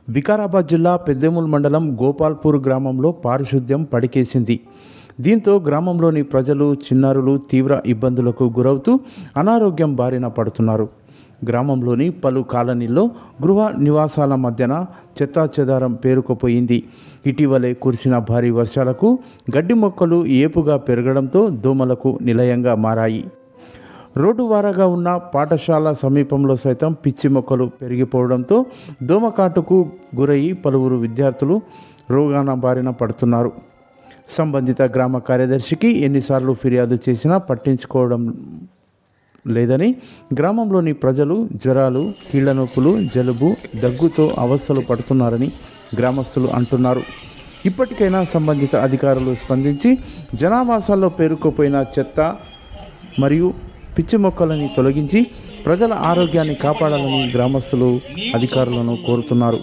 వికారాబాద్ జిల్లా పెద్దేముల్ మండలం గోపాల్పూర్ గ్రామంలో పారిశుద్ధ్యం పడికేసింది. దీంతో గ్రామంలోని ప్రజలు, చిన్నారులు తీవ్ర ఇబ్బందులకు గురవుతూ అనారోగ్యం బారిన పడుతున్నారు. గ్రామంలోని పలు కాలనీల్లో గృహ నివాసాల మధ్యన చెత్తాచెదారం పేరుకుపోయింది. ఇటీవలే కురిసిన భారీ వర్షాలకు గడ్డి మొక్కలు ఏపుగా పెరగడంతో దోమలకు నిలయంగా మారాయి. రోడ్డు వారగా ఉన్న పాఠశాల సమీపంలో సైతం పిచ్చి మొక్కలు పెరిగిపోవడంతో దోమకాటుకు గురయ్యి పలువురు విద్యార్థులు రోగాన బారిన పడుతున్నారు. సంబంధిత గ్రామ కార్యదర్శికి ఎన్నిసార్లు ఫిర్యాదు చేసినా పట్టించుకోవడం లేదని, గ్రామంలోని ప్రజలు జ్వరాలు, కీళ్ల నొప్పులు, జలుబు, దగ్గుతో అవస్థలు పడుతున్నారని గ్రామస్తులు అంటున్నారు. ఇప్పటికైనా సంబంధిత అధికారులు స్పందించి జనావాసాల్లో పేరుకుపోయిన చెత్త మరియు పిచ్చి మొక్కలని తొలగించి ప్రజల ఆరోగ్యాన్ని కాపాడాలని గ్రామస్తులు అధికారులను కోరుతున్నారు.